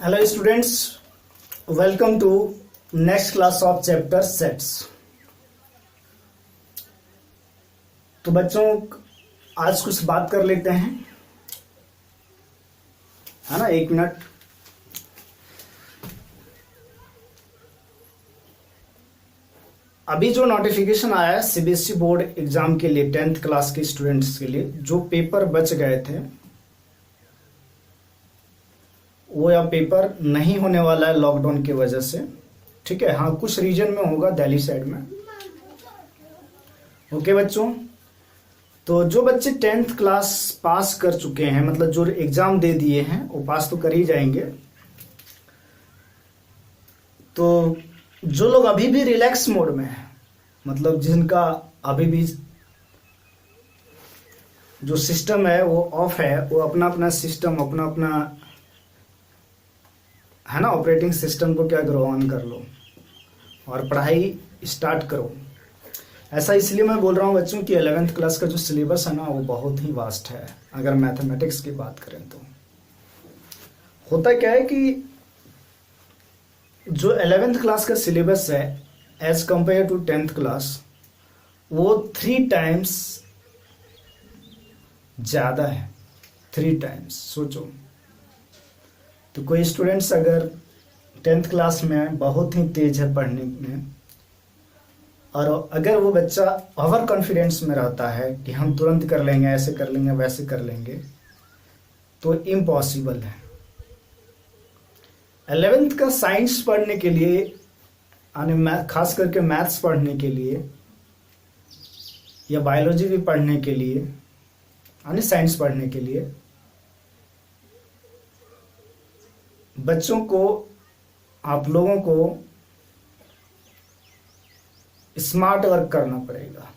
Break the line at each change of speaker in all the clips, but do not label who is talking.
Hello students, welcome to next class of chapter sets। तो बच्चों आज कुछ बात कर लेते हैं, है ना। 1 मिनट। अभी जो नोटिफिकेशन आया है सीबीएसई बोर्ड एग्जाम के लिए 10th क्लास के स्टूडेंट्स के लिए, जो पेपर बच गए थे वो या पेपर नहीं होने वाला है लॉकडाउन की वजह से। ठीक है, हाँ कुछ रीजन में होगा, दिल्ली साइड में। ओके बच्चों, तो जो बच्चे 10th क्लास पास कर चुके हैं, मतलब जो एग्जाम दे दिए हैं वो पास तो कर ही जाएंगे। तो जो लोग अभी भी रिलैक्स मोड में हैं, मतलब जिनका अभी भी जो सिस्टम है वो ऑफ है, वो अपना अपना सिस्टम अपना अपना है ना ऑपरेटिंग सिस्टम को क्या करो, ऑन कर लो और पढ़ाई स्टार्ट करो। ऐसा इसलिए मैं बोल रहा हूँ बच्चों कि 11th क्लास का जो सिलेबस है ना वो बहुत ही वास्ट है। अगर मैथमेटिक्स की बात करें तो होता क्या है कि जो 11th क्लास का सिलेबस है as compare to 10th class, वो 3 टाइम्स ज़्यादा है। 3 टाइम्स सोचो। तो कोई स्टूडेंट्स अगर 10th क्लास में बहुत ही तेज है पढ़ने में, और अगर वो बच्चा ओवर कॉन्फिडेंस में रहता है कि हम तुरंत कर लेंगे, ऐसे कर लेंगे, वैसे कर लेंगे, तो इम्पॉसिबल है। 11th का साइंस पढ़ने के लिए, खास करके मैथ्स पढ़ने के लिए या बायोलॉजी भी पढ़ने के लिए, यानी साइंस पढ़ने के लिए बच्चों को, आप लोगों को स्मार्ट वर्क करना पड़ेगा।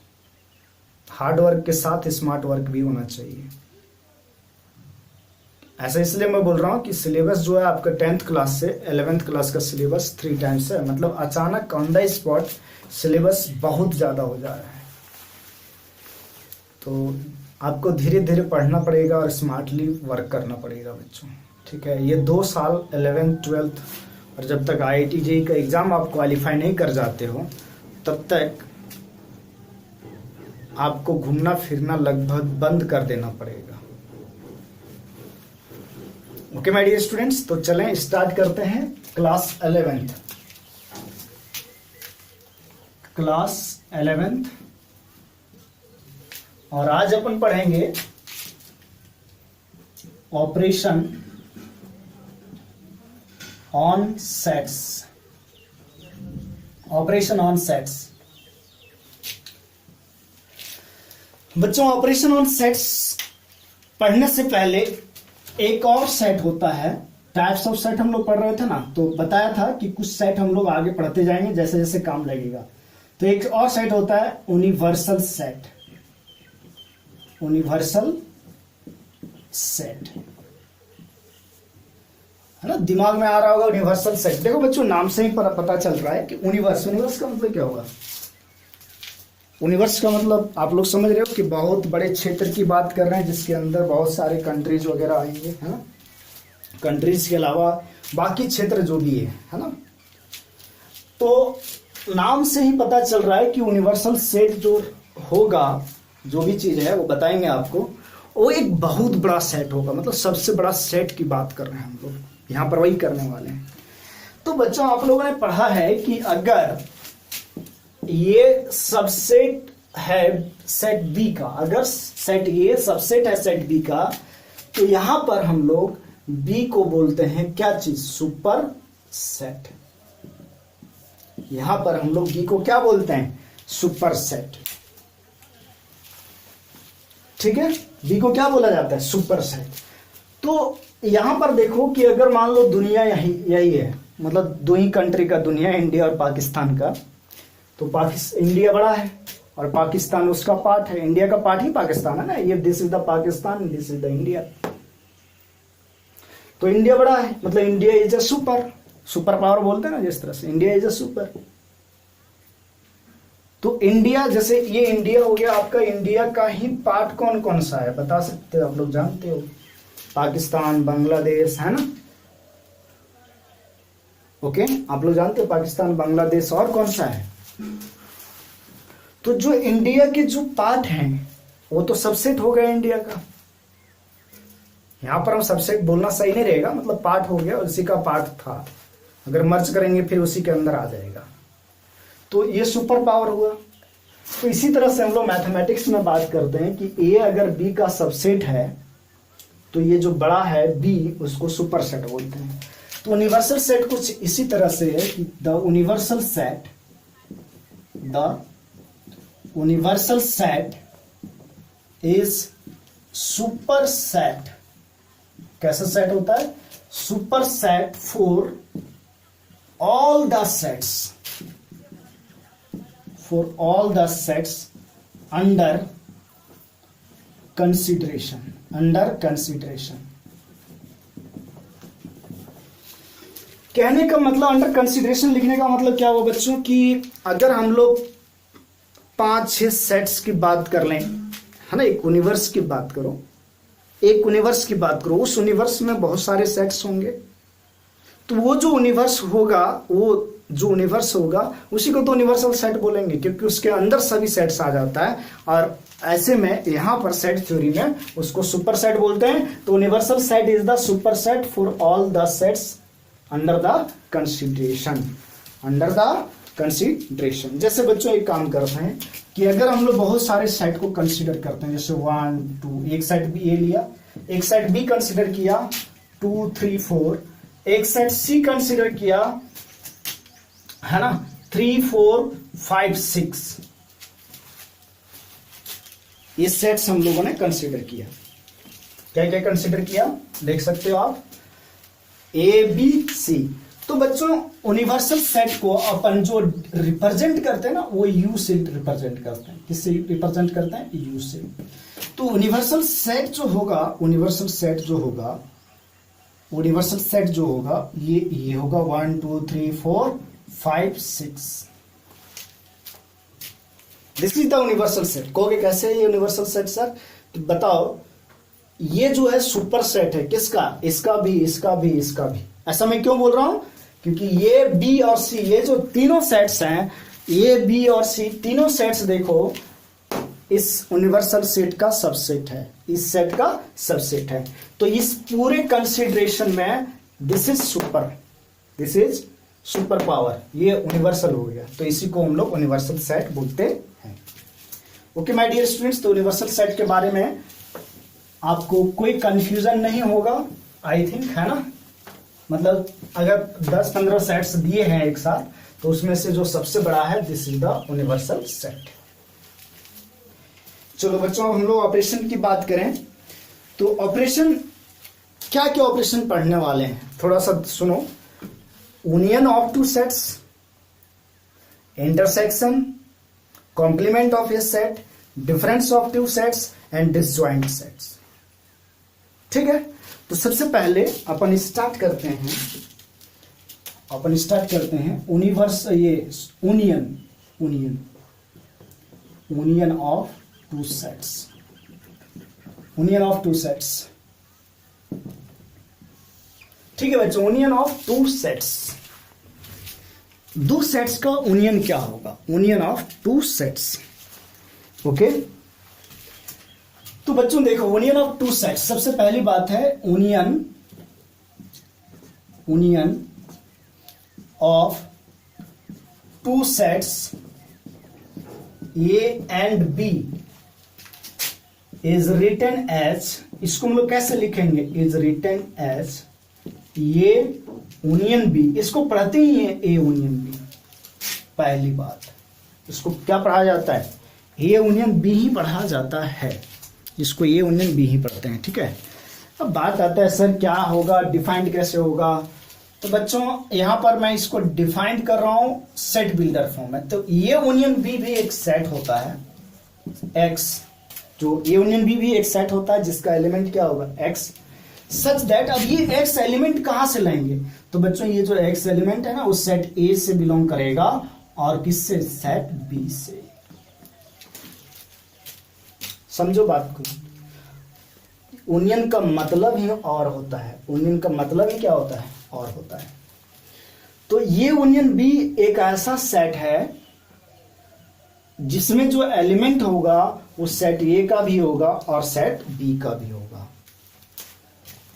हार्ड वर्क के साथ स्मार्ट वर्क भी होना चाहिए। ऐसा इसलिए मैं बोल रहा हूं कि सिलेबस जो है आपका 10th क्लास से 11th क्लास का सिलेबस 3 टाइम्स है। मतलब अचानक ऑन द स्पॉट सिलेबस बहुत ज्यादा हो जा रहा है। तो आपको धीरे धीरे पढ़ना पड़ेगा और स्मार्टली वर्क करना पड़ेगा बच्चों। ठीक है, ये 2 साल 11th 12th और जब तक IIT JEE का एग्जाम आप क्वालिफाई नहीं कर जाते हो तब तक आपको घूमना फिरना लगभग बंद कर देना पड़ेगा। ओके माय डियर स्टूडेंट्स, तो चलें स्टार्ट करते हैं क्लास 11th। क्लास 11th और आज अपन पढ़ेंगे operation on sets. Operation on sets बच्चों, ऑपरेशन ऑन सेट्स पढ़ने से पहले एक और सेट होता है। टाइप्स ऑफ सेट हम लोग पढ़ रहे थे ना, तो बताया था कि कुछ सेट हम लोग आगे पढ़ते जाएंगे जैसे जैसे काम लगेगा। तो एक और सेट होता है यूनिवर्सल सेट। यूनिवर्सल सेट है ना, दिमाग में आ रहा होगा यूनिवर्सल सेट। देखो बच्चों, नाम से ही पता चल रहा है कि यूनिवर्स का मतलब क्या होगा। यूनिवर्स का मतलब आप लोग समझ रहे हो कि बहुत बड़े क्षेत्र की बात कर रहे हैं जिसके अंदर बहुत सारे कंट्रीज वगैरह आएंगे, है ना। कंट्रीज के अलावा बाकी क्षेत्र जो भी है ना। तो नाम से ही पता चल रहा है कि यूनिवर्सल सेट जो होगा, जो भी चीज है वो बताएंगे आपको, वो एक बहुत बड़ा सेट होगा। मतलब सबसे बड़ा सेट की बात कर रहे हैं हम लोग यहाँ पर, वही करने वाले हैं। तो बच्चों आप लोगों ने पढ़ा है कि अगर ये सबसेट है सेट बी का, अगर सेट ए सबसेट है सेट बी का, तो यहां पर हम लोग बी को बोलते हैं क्या चीज, सुपर सेट। यहां पर हम लोग बी को क्या बोलते हैं, सुपर सेट। ठीक है, बी को क्या बोला जाता है, सुपर सेट। तो यहां पर देखो कि अगर मान लो दुनिया यही है, मतलब 2 ही कंट्री का दुनिया, इंडिया और पाकिस्तान का। तो इंडिया बड़ा है और पाकिस्तान उसका पार्ट है। इंडिया का पार्ट ही पाकिस्तान है ना, ये this is the Pakistan, this is the India. तो इंडिया बड़ा है, मतलब India is a super power बोलते हैं ना, जिस तरह से इंडिया इज अ सुपर। तो इंडिया, जैसे ये इंडिया हो गया आपका, इंडिया का ही पार्ट कौन कौन सा है बता सकते हो आप लोग, जानते हो, पाकिस्तान, बांग्लादेश, है ना। ओके, आप लोग जानते हैं पाकिस्तान, बांग्लादेश और कौन सा है। तो जो इंडिया के जो पार्ट हैं वो तो सबसेट हो गया इंडिया का। यहां पर हम सबसेट बोलना सही नहीं रहेगा, मतलब पार्ट हो गया, उसी का पार्ट था, अगर मर्ज करेंगे फिर उसी के अंदर आ जाएगा। तो ये सुपर पावर हुआ। तो इसी तरह से हम लोग मैथमेटिक्स में बात करते हैं कि ए अगर बी का सबसेट है तो ये जो बड़ा है बी उसको सुपर सेट बोलते हैं। तो यूनिवर्सल सेट कुछ इसी तरह से है कि the universal set is super set. कैसा सेट होता है? Super set for all the sets under consideration। कहने का मतलब अंडर कंसिडरेशन लिखने का मतलब क्या हुआ बच्चों कि अगर हम लोग 5-6 सेट्स की बात कर लें, है ना, एक यूनिवर्स की बात करो, उस यूनिवर्स में बहुत सारे सेट्स होंगे। तो वो जो यूनिवर्स होगा उसी को तो यूनिवर्सल सेट बोलेंगे, क्योंकि उसके अंदर सभी सेट्स आ जाता है। और ऐसे में यहां पर सेट थ्योरी में उसको सुपर सेट बोलते हैं। तो universal set is the super set for all the sets under the consideration. जैसे बच्चों एक काम करते हैं कि अगर हम लोग बहुत सारे सेट को कंसीडर करते हैं, जैसे 1 2, एक सेट बी ए लिया, एक सेट बी कंसीडर किया 2 3 4, एक सेट सी कंसीडर किया, है ना, 3 4 5 6। ये सेट्स हम लोगों ने कंसीडर किया। क्या क्या कंसीडर किया देख सकते हो आप, ए बी सी। तो बच्चों यूनिवर्सल सेट को अपन जो रिप्रेजेंट करते हैं ना वो यू से रिप्रेजेंट करते हैं। किससे रिप्रेजेंट करते हैं? यू से। तो यूनिवर्सल सेट जो होगा ये होगा 1 2 3 4 5 6। This is the universal set. कहोगे कैसे है ये यूनिवर्सल सेट सर? तो बताओ, ये जो है सुपर सेट है किसका? इसका भी, इसका भी, इसका भी। ऐसा मैं क्यों बोल रहा हूं? क्योंकि ये बी और सी, ये जो तीनों सेट्स हैं, ये बी और सी तीनों सेट्स देखो इस यूनिवर्सल सेट का सबसेट है, इस सेट का सबसेट है। तो इस पूरे कंसीडरेशन में दिस इज सुपर पावर, ये यूनिवर्सल हो गया। तो इसी को हम लोग यूनिवर्सल सेट बोलते हैं। ओके माय डियर स्टूडेंट्स, तो यूनिवर्सल सेट के बारे में आपको कोई कंफ्यूजन नहीं होगा आई थिंक, है ना। मतलब अगर 10-15 सेट्स दिए हैं एक साथ तो उसमें से जो सबसे बड़ा है this is the universal set. चलो बच्चों, हम लोग ऑपरेशन की बात करें तो ऑपरेशन क्या क्या ऑपरेशन पढ़ने वाले हैं थोड़ा सा सुनो। Union of two sets, intersection, complement of A set, difference of two sets and disjoint sets. ठीक है, तो सबसे पहले अपन स्टार्ट करते हैं यूनिवर्स, ये यूनियन ऑफ टू सेट्स। ठीक है बच्चों, यूनियन ऑफ टू सेट्स, दो सेट्स का यूनियन क्या होगा? Union of two sets. Okay, तो बच्चों देखो, यूनियन ऑफ टू सेट्स, सबसे पहली बात है union of two sets A and B is written as, इसको हम लोग कैसे लिखेंगे? इज रिटन एज ये यूनियन बी। इसको पढ़ते ही है ए यूनियन बी। पहली बात, इसको क्या पढ़ा जाता है? ए यूनियन बी ही पढ़ा जाता है, इसको ए यूनियन बी ही पढ़ते हैं। ठीक है, अब बात आता है सर क्या होगा, डिफाइंड कैसे होगा? तो बच्चों यहां पर मैं इसको डिफाइंड कर रहा हूं सेट बिल्डर फॉर्म में। तो ए यूनियन बी भी एक सेट होता है एक्स, जो ए यूनियन बी भी एक सेट होता है जिसका एलिमेंट क्या होगा? एक्स। सच दैट, अब ये एक्स एलिमेंट कहां से लाएंगे? तो बच्चों ये जो एक्स एलिमेंट है ना वो सेट ए से बिलोंग करेगा और किससे? सेट बी से। समझो बात को, यूनियन का मतलब ही और होता है, यूनियन का मतलब ही क्या होता है? और होता है। तो ये यूनियन बी एक ऐसा सेट है जिसमें जो एलिमेंट होगा वो सेट ए का भी होगा और सेट बी का भी होगा।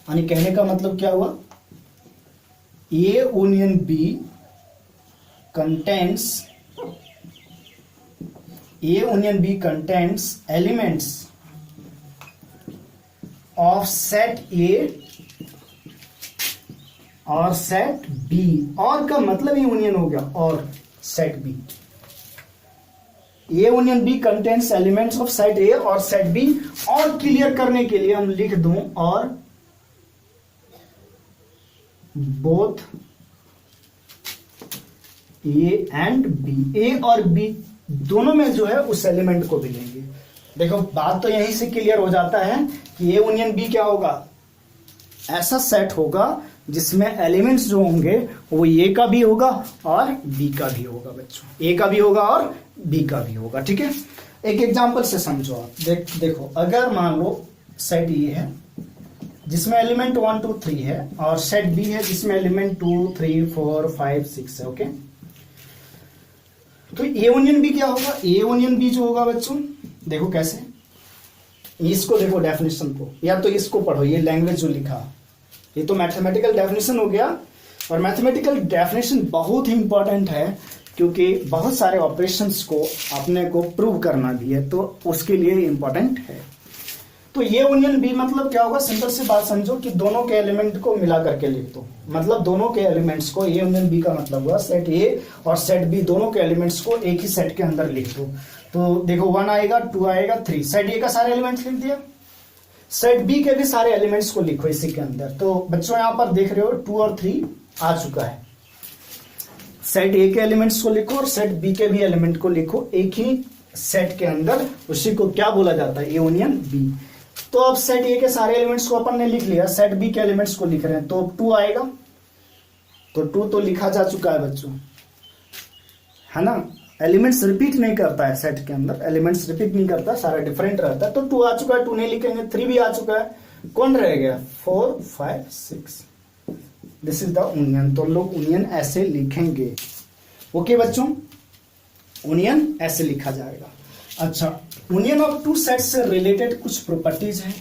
यानी कहने का मतलब क्या हुआ, A union B contents, A union B contents elements of set A और सेट बी। और का मतलब यूनियन हो गया और set B. A union B contents elements of set A और सेट बी। और क्लियर करने के लिए हम लिख दूं और बोथ ए एंड बी, ए और बी दोनों में जो है उस एलिमेंट को भी लेंगे। देखो बात तो यहीं से क्लियर हो जाता है कि ए यूनियन बी क्या होगा, ऐसा सेट होगा जिसमें एलिमेंट्स जो होंगे वो ए का भी होगा और बी का भी होगा बच्चों, ए का भी होगा और बी का भी होगा। ठीक है, एक एग्जांपल से समझो आप। देखो अगर मान लो सेट ए है जिसमें एलिमेंट 1 2 3 है और सेट बी है जिसमें एलिमेंट 2 3 4 5 6 है। ओके, तो ए यूनियन बी क्या होगा, ए यूनियन बी जो होगा बच्चों, देखो कैसे, इसको देखो डेफिनेशन को, या तो इसको पढ़ो, ये लैंग्वेज जो लिखा, ये तो मैथमेटिकल डेफिनेशन हो गया। और मैथमेटिकल डेफिनेशन बहुत ही इंपॉर्टेंट है क्योंकि बहुत सारे ऑपरेशंस को अपने को प्रूव करना भी है, तो उसके लिए इंपॉर्टेंट है। तो ये यूनियन बी मतलब क्या होगा, सिंपल सी बात समझो कि दोनों के एलिमेंट को मिला करके लिख दो। मतलब दोनों के एलिमेंट्स को, ए यूनियन बी का मतलब हुआ सेट ए और सेट बी दोनों के एलिमेंट्स को एक ही सेट के अंदर लिख दो। तो देखो 1 आएगा, 2 आएगा, 3, सेट ए का सारे एलिमेंट्स लिख दिया, सेट बी के भी सारे एलिमेंट्स को लिखो इसी के अंदर। तो बच्चों यहां पर देख रहे हो 2 और 3 आ चुका है। सेट ए के एलिमेंट्स को लिखो और सेट बी के भी एलिमेंट को लिखो एक ही सेट के अंदर, उसी को क्या बोला जाता है, ए यूनियन बी। तो अब सेट ए के सारे एलिमेंट्स को अपन ने लिख लिया, सेट बी के एलिमेंट्स को लिख रहे हैं, तो 2 आएगा, तो 2 तो लिखा जा चुका है बच्चों, है ना। एलिमेंट्स रिपीट नहीं करता है सेट के अंदर, एलिमेंट्स रिपीट नहीं करता, सारा डिफरेंट रहता है। तो 2 आ चुका है, 2 नहीं लिखेंगे, 3 भी आ चुका है, कौन रह गया, 4 5 6। This is the union. तो लोग यूनियन ऐसे लिखेंगे। ओके बच्चों, यूनियन ऐसे लिखा जाएगा। अच्छा, यूनियन ऑफ टू सेट्स से रिलेटेड कुछ प्रॉपर्टीज हैं।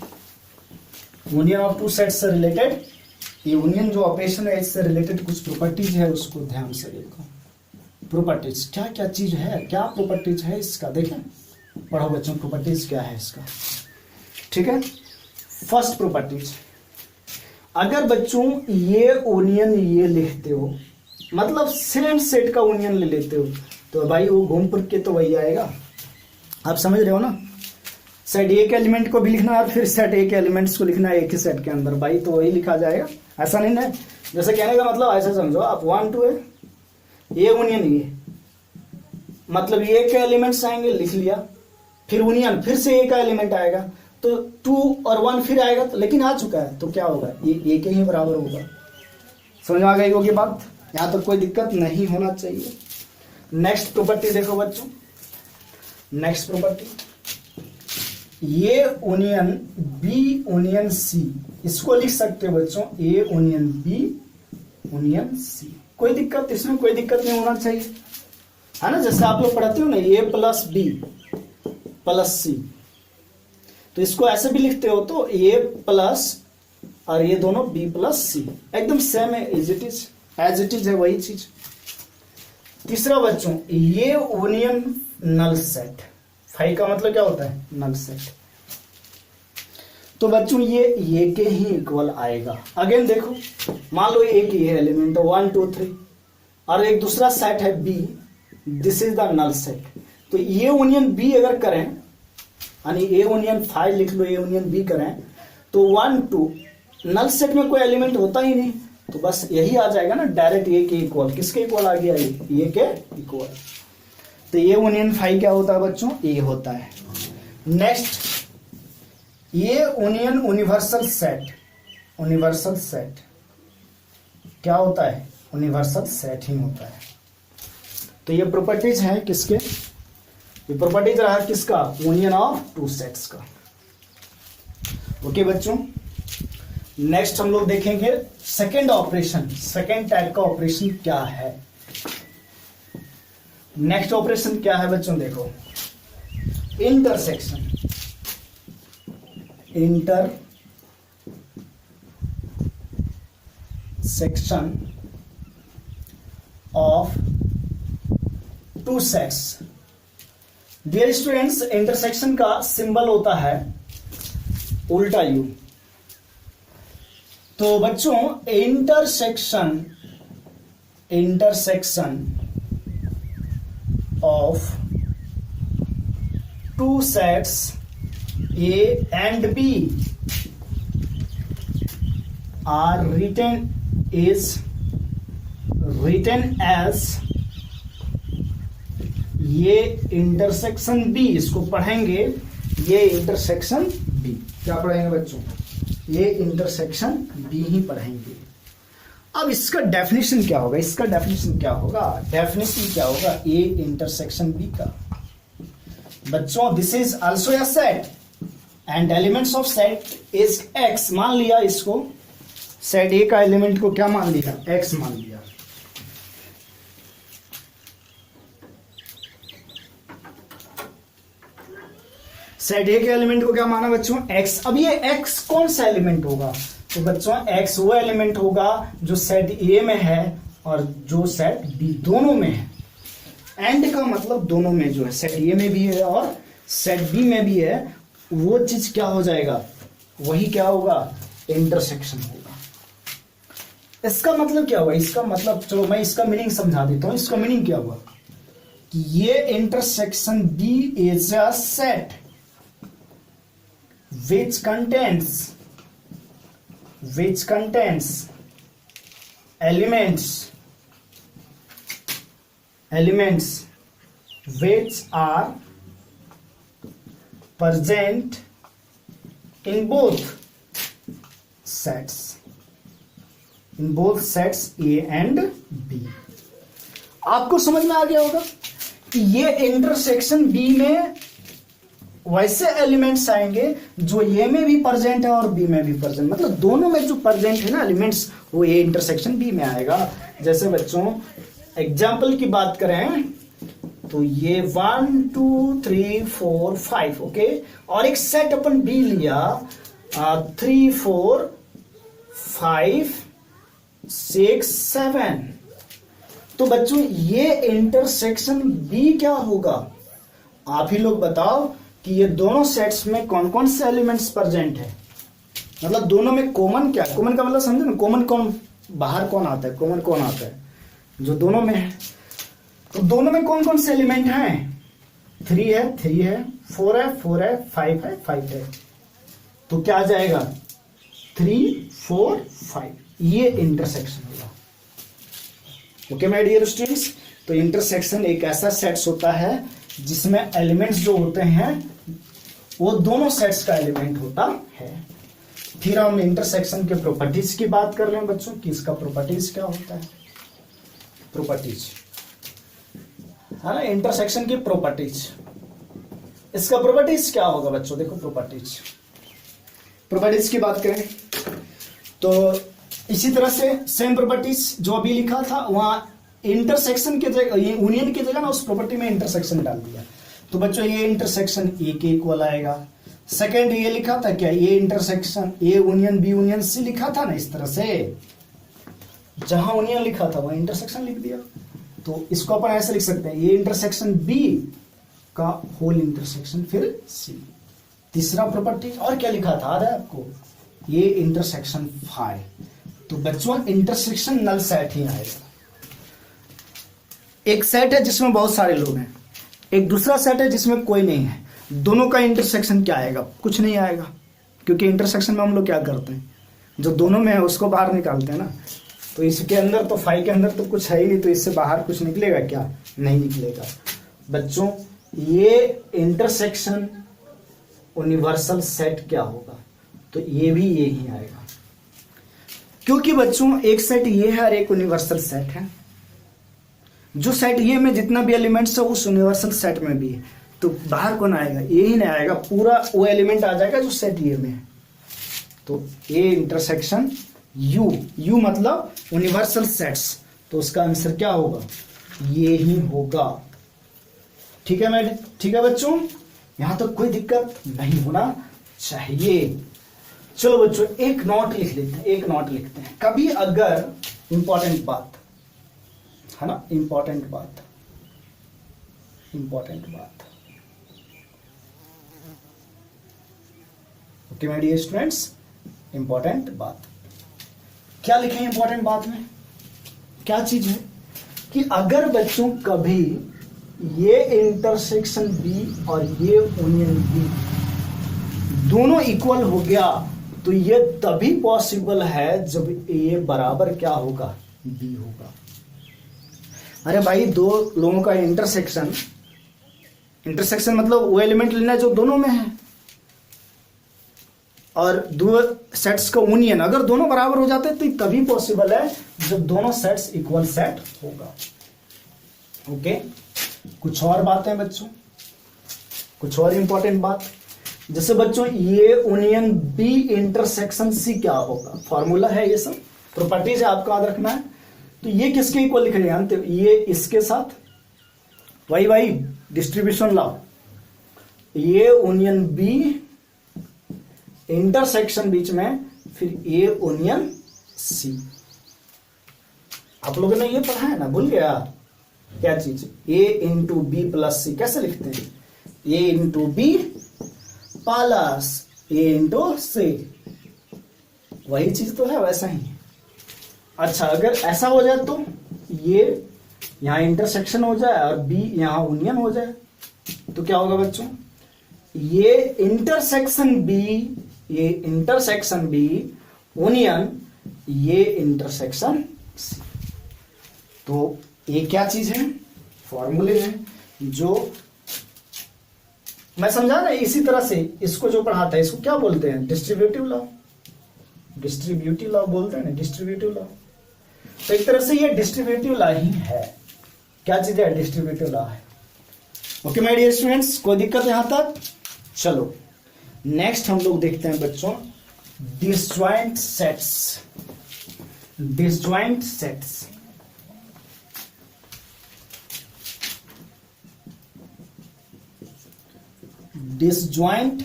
यूनियन ऑफ टू सेट्स से रिलेटेड, ये यूनियन जो ऑपरेशन है इससे रिलेटेड कुछ प्रॉपर्टीज है, उसको ध्यान से देखो। प्रॉपर्टीज क्या क्या चीज है, क्या प्रॉपर्टीज है इसका, देखें, पढ़ो बच्चों प्रॉपर्टीज क्या है इसका। ठीक है, फर्स्ट प्रॉपर्टीज, अगर बच्चों ये यूनियन ये लिखते हो, मतलब सेम सेट का यूनियन ले लेते हो, तो भाई वो घूम फिर के तो वही आएगा। आप समझ रहे हो ना, सेट ए के एलिमेंट को भी लिखना है और फिर सेट ए के एलिमेंट्स को लिखना है एक ही सेट के अंदर, भाई तो वही लिखा जाएगा। ऐसा नहीं है, जैसे कहने का मतलब ऐसा समझो, आप 1 2 है, ये यूनियन ये, मतलब ए के एलिमेंट्स आएंगे, लिख लिया, फिर यूनियन फिर से ए का एलिमेंट आएगा, तो 2 और 1 फिर आएगा, लेकिन आ चुका है तो क्या होगा, ये ए के ही बराबर होगा। समझ आ गई होगी बात, यहां तक कोई दिक्कत नहीं होना चाहिए। नेक्स्ट प्रॉपर्टी देखो बच्चों, नेक्स्ट प्रॉपर्टी, ये यूनियन बी यूनियन सी, इसको लिख सकते हो बच्चों A union B union C, कोई दिक्कत, इसमें कोई दिक्कत नहीं होना चाहिए, है ना। जैसे आप लोग पढ़ते हो ना, ए प्लस बी प्लस सी, तो इसको ऐसे भी लिखते हो, तो ए प्लस और ये दोनों बी प्लस सी, एकदम सेम है, एज इट इज है, वही चीज। तीसरा बच्चों, ये यूनियन नल सेट, फाई का मतलब क्या होता है, नल सेट, तो बच्चों ये के ही इक्वल आएगा। अगेन देखो, मान लो एक ही है एलिमेंट 1 2 3 और एक दूसरा सेट है B, this is the null set. तो ये यूनियन बी अगर करें, यानी ए यूनियन फाइव लिख लो, ए यूनियन बी करें, तो 1 2 नल सेट में कोई एलिमेंट होता ही नहीं, तो बस यही आ जाएगा ना, डायरेक्ट ए के इक्वल। किसके इक्वल आ गया, ये के इक्वल। तो ये यूनियन फाइव क्या होता है बच्चों, ए होता है। नेक्स्ट, ये union universal set, universal set क्या होता है, यूनिवर्सल सेट ही होता है। तो ये प्रॉपर्टीज है किसके, ये प्रॉपर्टीज रहा किसका, यूनियन ऑफ टू सेट्स का। ओके बच्चों, नेक्स्ट हम लोग देखेंगे सेकेंड ऑपरेशन, सेकेंड टाइप का ऑपरेशन क्या है? नेक्स्ट ऑपरेशन क्या है बच्चों? देखो, intersection. Intersection of two sets. Dear students, intersection का सिंबल होता है उल्टा यू। तो बच्चों, intersection of two sets A and B are written as ये इंटरसेक्शन बी, इसको पढ़ेंगे ये इंटरसेक्शन बी। क्या पढ़ेंगे बच्चों? ये इंटरसेक्शन बी ही पढ़ेंगे। अब इसका डेफिनेशन क्या होगा? डेफिनेशन क्या होगा ए इंटरसेक्शन बी का? बच्चों, this is also a set and elements of set is x. मान लिया इसको, सेट ए का एलिमेंट को क्या मान लिया? एक्स मान लिया। सेट ए के एलिमेंट को क्या माना बच्चों? एक्स। अब ये एक्स कौन सा एलिमेंट होगा? तो बच्चों, एक्स वो एलिमेंट होगा जो सेट ए में है और जो सेट बी, दोनों में है। एंड का मतलब दोनों में जो है, सेट ए में भी है और सेट बी में भी है, वो चीज क्या हो जाएगा? वही क्या होगा? इंटरसेक्शन होगा। इसका मतलब क्या हुआ? इसका मतलब, चलो मैं इसका मीनिंग समझा देता हूं। इसका मीनिंग क्या हुआ कि ये intersection B is a set which contains elements which are present in both sets A and B। आपको समझ में आ गया होगा कि ये इंटरसेक्शन बी में वैसे एलिमेंट्स आएंगे जो ए में भी प्रेजेंट है और बी में भी प्रेजेंट, मतलब दोनों में जो प्रेजेंट है ना एलिमेंट्स, वो ए इंटरसेक्शन बी में आएगा। जैसे बच्चों एग्जाम्पल की बात करें तो ये 1 2 3 4 5, ओके, और एक सेट अपन बी लिया 3 4 5 6 7। तो बच्चों ये इंटरसेक्शन बी क्या होगा? आप ही लोग बताओ कि ये दोनों सेट्स में कौन कौन से एलिमेंट्स प्रेजेंट है, मतलब दोनों में कॉमन क्या? कॉमन का मतलब समझे ना, कॉमन कौन, बाहर कौन आता है, कॉमन कौन आता है जो दोनों में है। तो दोनों में कौन कौन से एलिमेंट हैं? 3 है 4 है 4 है 5 है 5 है। तो क्या आ जाएगा? 3 4 5, ये इंटरसेक्शन होगा। ओके माय डियर स्टूडेंट्स, तो इंटरसेक्शन एक ऐसा सेट्स होता है जिसमें एलिमेंट्स जो होते हैं वो दोनों सेट्स का एलिमेंट होता है। फिर हम इंटरसेक्शन के प्रॉपर्टीज की बात कर रहे हैं बच्चों कि इसका प्रॉपर्टीज क्या होता है। प्रॉपर्टीज है ना, इंटरसेक्शन की प्रॉपर्टीज। इसका प्रॉपर्टीज क्या होगा बच्चों? देखो प्रॉपर्टीज की बात करें तो इसी तरह से सेम प्रॉपर्टीज जो अभी लिखा था, वहां इंटरसेक्शन के जगह, ये यूनियन की जगह ना उस प्रॉपर्टी में इंटरसेक्शन डाल दिया। तो बच्चों ये इंटरसेक्शन ए के इक्वल आएगा। सेकंड ये लिखा था क्या? ये intersection A union B union C लिखा था ना, इस तरह से जहां यूनियन लिखा था वहां इंटरसेक्शन लिख दिया। तो इसको अपन ऐसे लिख सकते हैं, ये इंटरसेक्शन बी का होल इंटरसेक्शन फिर सी। तीसरा प्रॉपर्टी और क्या लिखा था याद है आपको? ये इंटरसेक्शन फाई। तो बच्चों इंटरसेक्शन नल सेट ही आएगा। एक सेट है जिसमें बहुत सारे लोग हैं, एक दूसरा सेट है जिसमें कोई नहीं है, दोनों का इंटरसेक्शन क्या आएगा? कुछ नहीं आएगा, क्योंकि इंटरसेक्शन में हम लोग क्या करते हैं, जो दोनों में है उसको बाहर निकालते हैं ना। तो इसके अंदर तो फाई के अंदर तो कुछ है ही नहीं, तो इससे बाहर कुछ निकलेगा क्या? नहीं निकलेगा। बच्चों ये इंटरसेक्शन यूनिवर्सल सेट क्या होगा? तो ये भी ये ही आएगा, क्योंकि बच्चों एक सेट ये है और एक यूनिवर्सल सेट है। जो सेट ये में जितना भी एलिमेंट्स है उस यूनिवर्सल सेट में भी है, तो बाहर कौन आएगा? ये ही नहीं आएगा, पूरा वो एलिमेंट आ जाएगा जो सेट ये में है। तो ये इंटरसेक्शन यू मतलब यूनिवर्सल सेट्स, तो उसका आंसर क्या होगा, ये ही होगा। ठीक है मैडम, ठीक है बच्चों, यहां तक कोई दिक्कत नहीं होना चाहिए। चलो बच्चों एक नोट लिख लेते हैं, एक नोट लिखते हैं। कभी अगर इंपॉर्टेंट बात है ना, इंपॉर्टेंट बात, इंपॉर्टेंट बात। Okay my dear students, important बात क्या लिखें इंपॉर्टेंट बात में, क्या चीज है कि अगर बच्चों कभी ये इंटरसेक्शन बी और ये यूनियन बी दोनों इक्वल हो गया, तो ये तभी पॉसिबल है जब ए बराबर क्या होगा, बी होगा। अरे भाई दो लोगों का इंटरसेक्शन, इंटरसेक्शन मतलब वो एलिमेंट लेना है जो दोनों में है, और दो सेट्स का यूनियन अगर दोनों बराबर हो जाते हैं तो तभी पॉसिबल है जब दोनों सेट्स इक्वल सेट होगा। ओके, कुछ और बातें बच्चों, कुछ और इंपॉर्टेंट बात, जैसे बच्चों ये यूनियन बी इंटरसेक्शन सी क्या होगा, फॉर्मूला है, ये सब प्रॉपर्टीज है, आपको याद रखना है। तो ये किसके इक्वल लिख रहे हैं, ये इसके साथ, वही डिस्ट्रीब्यूशन लॉ, ये यूनियन बी इंटरसेक्शन बीच में, फिर ए यूनियन सी। आप लोगों ने ये पढ़ा है ना, भूल गया क्या चीज, ए इंटू बी प्लस सी कैसे लिखते हैं, ए इंटू बी प्लस ए इंटू सी, वही चीज तो है, वैसा ही। अच्छा अगर ऐसा हो जाए तो ये यहां इंटरसेक्शन हो जाए और बी यहां यूनियन हो जाए, तो क्या होगा बच्चों, ये इंटरसेक्शन बी यूनियन ये इंटरसेक्शन सी। तो ये क्या चीज है, फॉर्मूले हैं जो मैं समझा ना, इसी तरह से इसको जो पढ़ाता है इसको क्या बोलते हैं, डिस्ट्रीब्यूटिव लॉ, डिस्ट्रीब्यूटिव लॉ बोलते हैं ना, डिस्ट्रीब्यूटिव लॉ। तो एक तरह से ये डिस्ट्रीब्यूटिव लॉ ही है, क्या चीज है, डिस्ट्रीब्यूटिव लॉ है। ओके माय डियर स्टूडेंट्स, कोई दिक्कत यहां तक। चलो नेक्स्ट हम लोग देखते हैं बच्चों disjoint sets, disjoint sets. Disjoint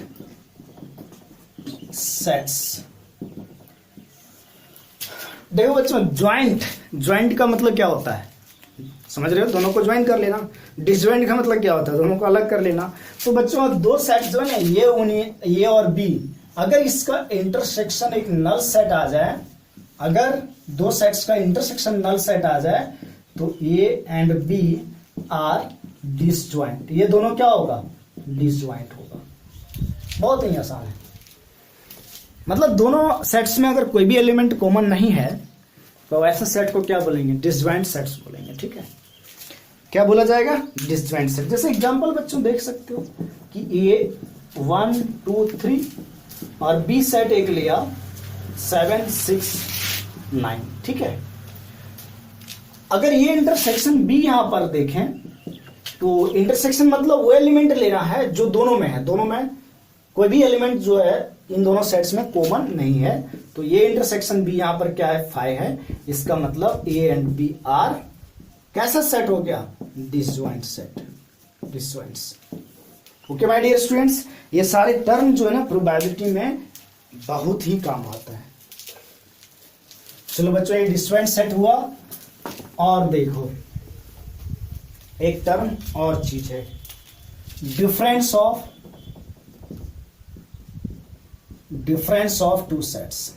sets, देखो बच्चों ज्वाइंट का मतलब क्या होता है, समझ रहे हो, दोनों को ज्वाइन कर लेना। डिसज्वाइंट का मतलब क्या होता है, दोनों को अलग कर लेना। तो बच्चों दो सेट जो है ना, ये और बी, अगर इसका इंटरसेक्शन एक नल सेट आ जाए, अगर दो सेट्स का इंटरसेक्शन नल सेट आ जाए, तो A and B are disjoint, ये दोनों क्या होगा, डिसज्वाइंट होगा। बहुत ही आसान है, मतलब दोनों सेट्स में अगर कोई भी एलिमेंट कॉमन नहीं है तो ऐसे सेट को क्या बोलेंगे, डिसज्वाइंट सेट्स बोलेंगे। ठीक है, क्या बोला जाएगा, डिसज्वाइंट सेट। जैसे एग्जांपल बच्चों देख सकते हो कि ए 1 2 3 और बी सेट एक लिया 7 6 9। ठीक है, अगर ये इंटरसेक्शन बी यहां पर देखें तो इंटरसेक्शन मतलब वो एलिमेंट लेना है जो दोनों में है, दोनों में कोई भी एलिमेंट जो है इन दोनों सेट्स में कॉमन नहीं है। तो ये इंटरसेक्शन बी यहां पर क्या है, 5 है, इसका मतलब ए एंड बी आर कैसा सेट हो गया, disjoint set, disjoint. Okay my dear students, ये सारे टर्म जो है ना प्रोबेबिलिटी में बहुत ही काम आता है। चलो बच्चों ये डिसज्वाइंट सेट हुआ, और देखो एक टर्म और चीज है, difference of two sets,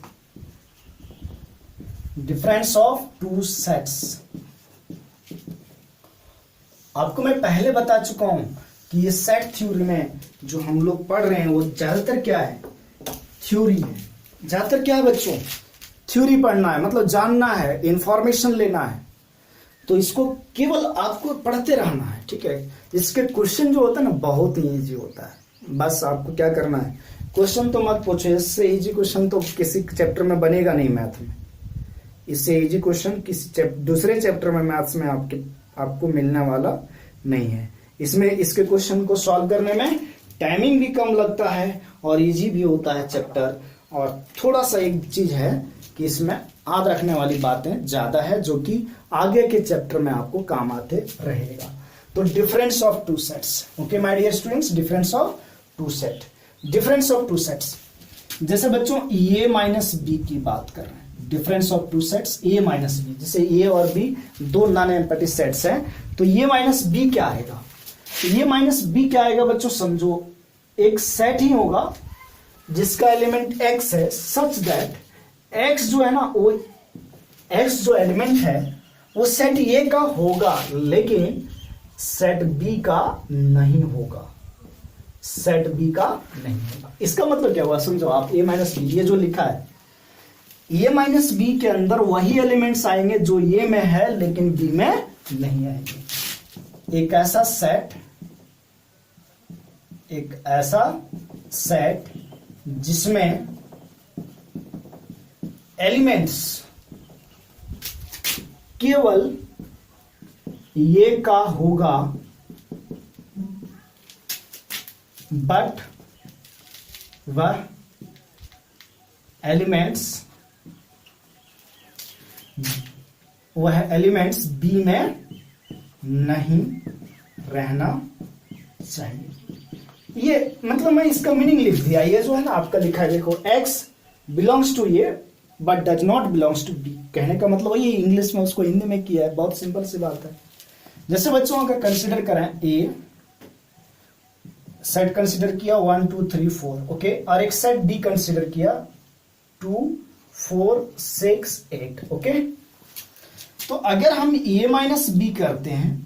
difference of two sets. आपको मैं पहले बता चुका हूं कि ये सेट थ्योरी में जो हम लोग पढ़ रहे हैं वो ज्यादातर क्या है, थ्योरी है। ज्यादातर क्या है बच्चों, थ्योरी पढ़ना है, मतलब जानना है, इंफॉर्मेशन लेना है। तो इसको केवल आपको पढ़ते रहना है। ठीक है, इसके क्वेश्चन जो होता है ना बहुत ही इजी होता है, बस आपको क्या करना है, क्वेश्चन तो मत पूछो, इससे इजी क्वेश्चन तो किसी चैप्टर में बनेगा नहीं मैथ में, इससे इजी क्वेश्चन किसी दूसरे चैप्टर में मैथ्स में आपको मिलने वाला नहीं है। इसमें इसके क्वेश्चन को सॉल्व करने में टाइमिंग भी कम लगता है और इजी भी होता है चैप्टर, और थोड़ा सा एक चीज है कि इसमें याद रखने वाली बातें ज्यादा है, जो कि आगे के चैप्टर में आपको काम आते रहेगा। तो difference of two sets, okay my dear students, difference of two set, difference of two sets. जैसे बच्चों ए माइनस बी की बात कर रहे हैं, difference of two sets A minus B, जैसे ए और बी दो नॉन एम्पैथी सेट्स हैं, तो ए माइनस बी क्या आएगा? ये माइनस बी क्या आएगा बच्चों? समझो एक सेट ही होगा जिसका एलिमेंट x है, सच दैट x जो है ना, वो x जो एलिमेंट है वो सेट ए का होगा लेकिन सेट बी का नहीं होगा, सेट बी का नहीं होगा। इसका मतलब क्या हुआ समझो आप, a माइनस बी, ये जो लिखा है a माइनस बी के अंदर वही एलिमेंट्स आएंगे जो a में है लेकिन b में नहीं आएंगे। एक ऐसा सेट जिसमें एलिमेंट्स केवल ये का होगा बट वह एलिमेंट्स बी में नहीं रहना चाहिए। ये मतलब मैं इसका मीनिंग लिख दिया, ये जो है ना आपका लिखा है देखो, x belongs to A but does not belongs to B. कहने का मतलब ये इंग्लिश में उसको हिंदी में किया है, बहुत सिंपल सी बात है। जैसे बच्चों अगर कंसिडर करें ए सेट कंसिडर किया 1 2 3 4, ओके, और एक सेट बी कंसिडर किया 2 4 6 8, ओके। तो अगर हम ए माइनस बी करते हैं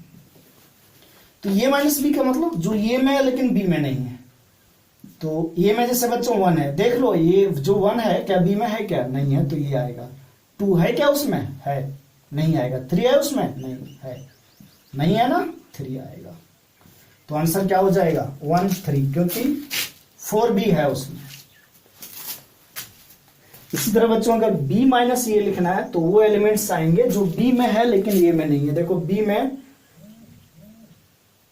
तो ए माइनस बी का मतलब जो ए में है लेकिन बी में नहीं है। तो ए में जैसे बच्चों 1 है, देख लो ये जो 1 है क्या बी में है? क्या नहीं है, तो ये आएगा। 2 है क्या उसमें? है, नहीं आएगा। 3 है उसमें? नहीं है, नहीं है ना, 3 आएगा। तो आंसर क्या हो जाएगा? 1 3, क्योंकि 4 बी है उसमें। इसी तरह बच्चों अगर b माइनस ए लिखना है तो वो एलिमेंट्स आएंगे जो b में है लेकिन ए में नहीं है। देखो b में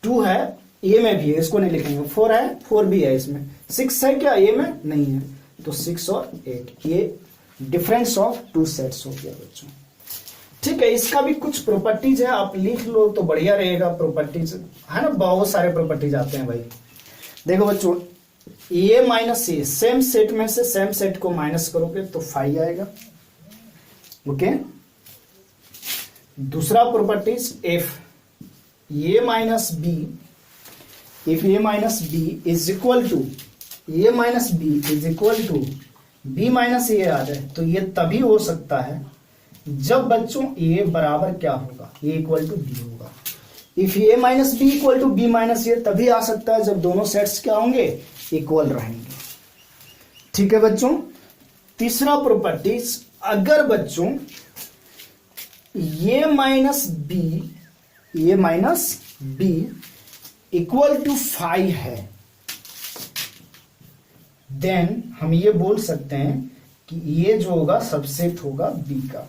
2 है, ए में भी है, इसको नहीं लिखेंगे। 4 है, 4 भी है इसमें। 6 है क्या? ए में नहीं है, तो 6 और 8। ये डिफरेंस ऑफ टू सेट्स हो गया बच्चों। ठीक है, इसका भी कुछ प्रॉपर्टीज है, आप लिख लो तो बढ़िया रहेगा। प्रॉपर्टीज है ना, बहुत सारे प्रॉपर्टीज आते हैं भाई। देखो बच्चों, ए माइनस ए, सेम सेट में से सेम सेट को माइनस करोगे तो 5 आएगा, ओके। दूसरा properties, if A minus B, if A minus B is equal to, A minus B is equal to B minus A आ जाए, तो ये तभी हो सकता है जब बच्चों ए बराबर क्या होगा? ए इक्वल टू बी होगा। If A minus B equal to B minus A तभी आ सकता है जब दोनों सेट्स क्या होंगे? इक्वल रहेंगे। ठीक है बच्चों। तीसरा प्रॉपर्टीज, अगर बच्चों ए माइनस बी इक्वल टू 5 है, देन हम ये बोल सकते हैं कि ये जो होगा सबसेट होगा बी का।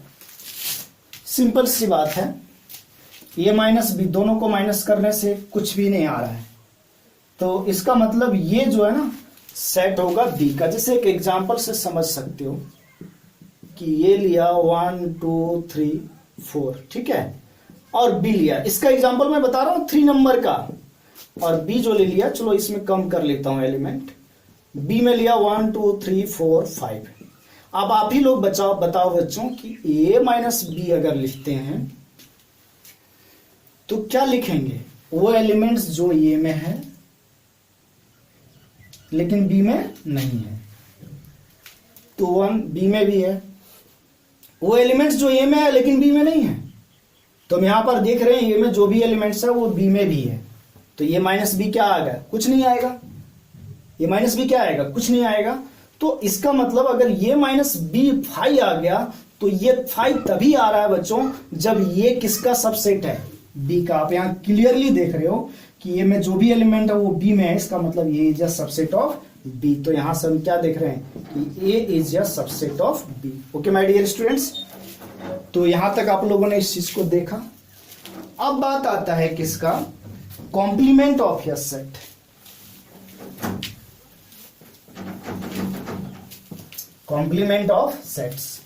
सिंपल सी बात है, ए माइनस बी दोनों को माइनस करने से कुछ भी नहीं आ रहा है, तो इसका मतलब ये जो है ना सेट होगा बी का। जैसे एक एग्जांपल से समझ सकते हो कि ये लिया 1 2 3 4, ठीक है, और बी लिया। इसका एग्जांपल मैं बता रहा हूं 3 नंबर का, और बी जो ले लिया, चलो इसमें कम कर लेता हूं एलिमेंट। बी में लिया 1 2 3 4 5। अब आप ही लोग बताओ बच्चों कि ए माइनस बी अगर लिखते हैं तो क्या लिखेंगे? वो एलिमेंट्स जो ए में है लेकिन बी में नहीं है, तो 1 बी में भी है। वो एलिमेंट्स जो ए में है लेकिन बी में नहीं है, तो हम यहां पर देख रहे हैं ए में जो भी एलिमेंट्स है वो बी में भी है, तो ये माइनस बी क्या आ गया? कुछ नहीं आएगा। ये माइनस बी क्या आएगा? कुछ नहीं आएगा। तो इसका मतलब अगर ये माइनस बी 5 आ गया तो ये 5 तभी आ रहा है बच्चों जब ये किसका सबसेट है? बी का। आप यहां क्लियरली देख रहे हो कि ये में जो भी एलिमेंट है वो बी में है, इसका मतलब ये is a subset of B. तो यहां से हम क्या देख रहे हैं कि A is a subset of B. Okay my dear students, तो यहां तक आप लोगों ने इस चीज को देखा। अब बात आता है किसका? Complement of A set. Complement of sets.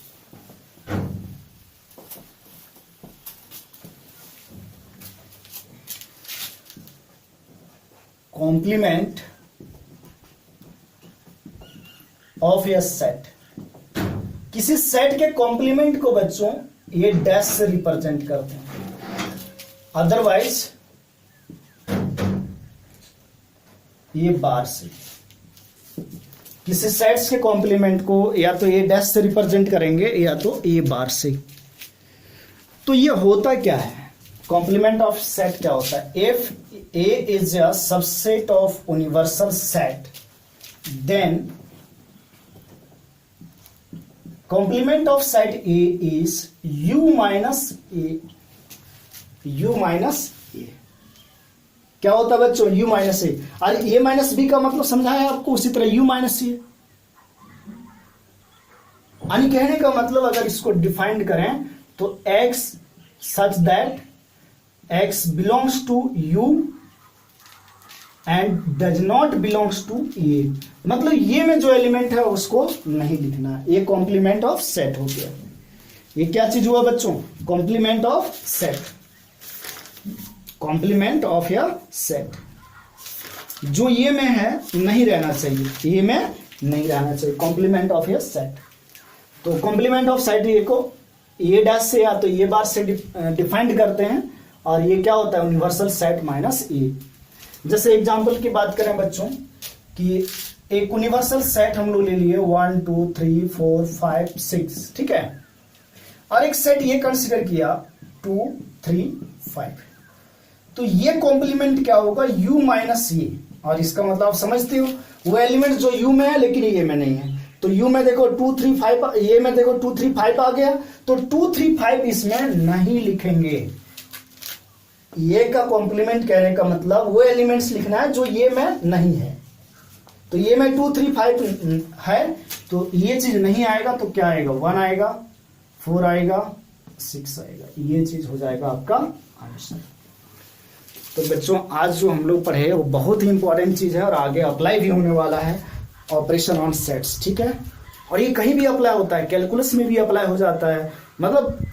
Complement of A set, किसी सेट के कॉम्प्लीमेंट को बच्चों ये डैश से रिप्रेजेंट करते हैं, अदरवाइज ये बार से। किसी सेट्स के कॉम्प्लीमेंट को या तो ये डैश से रिप्रेजेंट करेंगे या तो ये बार से। तो ये होता क्या है, कॉम्प्लीमेंट ऑफ सेट क्या होता है, if A is a subset of universal set then complement of set A is U minus A. U minus A क्या होता है बच्चों, u माइनस ए। अरे ए माइनस बी का मतलब समझाया आपको, उसी तरह u माइनस ए। यानी कहने का मतलब अगर इसको डिफाइंड करें तो x such that x belongs to u and does not belongs to A, मतलब ये में जो एलिमेंट है उसको नहीं लिखना। ये कॉम्प्लीमेंट ऑफ सेट हो गया। ये क्या चीज हुआ बच्चों, complement of set, complement of या सेट। जो ये में है नहीं रहना चाहिए, ये में नहीं रहना चाहिए, कॉम्प्लीमेंट ऑफ या सेट। तो कॉम्प्लीमेंट ऑफ सेट ये को ये डैश से या तो ये बार से डिफाइंड करते हैं, और ये क्या होता है यूनिवर्सल सेट माइनस ए। जैसे एग्जांपल की बात करें बच्चों कि एक यूनिवर्सल सेट हम लोग ले लिए 1 2 3 4 5 6, ठीक है, और एक सेट ये कंसिडर किया 2 3 5, तो ये कॉम्प्लीमेंट क्या होगा, u माइनस ये। और इसका मतलब आप समझते हो, वो एलिमेंट जो u में है लेकिन ये में नहीं है, तो u में देखो 2 3 5, ये में देखो 2 3 5 आ गया, तो 2 3 5 इसमें नहीं लिखेंगे। ये का कॉम्प्लीमेंट कहने का मतलब वो एलिमेंट्स लिखना है जो ये में नहीं है। तो ये में 2 3 5 है तो ये चीज नहीं आएगा, तो क्या आएगा, 1 आएगा, 4 आएगा, 6 आएगा, ये चीज हो जाएगा आपका आंसर। तो बच्चों आज जो हम लोग पढ़े वो बहुत ही इंपॉर्टेंट चीज है और आगे अप्लाई भी होने वाला है, ऑपरेशन ऑन सेट्स, ठीक है। और ये कहीं भी अप्लाई होता है, कैलकुलस में भी अप्लाई हो जाता है, मतलब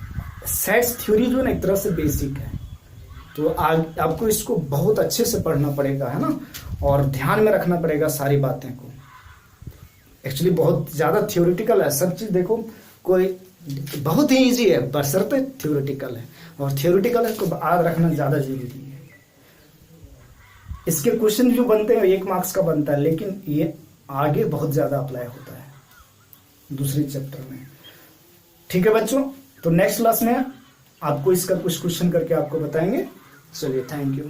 सेट्स थ्योरी जो है एक तरह से बेसिक है। तो आपको इसको बहुत अच्छे से पढ़ना पड़ेगा, है ना, और ध्यान में रखना पड़ेगा सारी बातें को। एक्चुअली बहुत ज्यादा थ्योरेटिकल है सब चीज, देखो कोई बहुत ही इजी है बशर्ते थ्योरेटिकल है, और थ्योरेटिकल है तो याद रखना ज्यादा जरूरी है। इसके क्वेश्चन जो बनते हैं 1 मार्क्स का बनता है, लेकिन ये आगे बहुत ज्यादा अप्लाई होता है दूसरे चैप्टर में, ठीक है बच्चों। तो नेक्स्ट क्लास में आपको इसका कुछ क्वेश्चन करके आपको बताएंगे। चलिए, थैंक यू।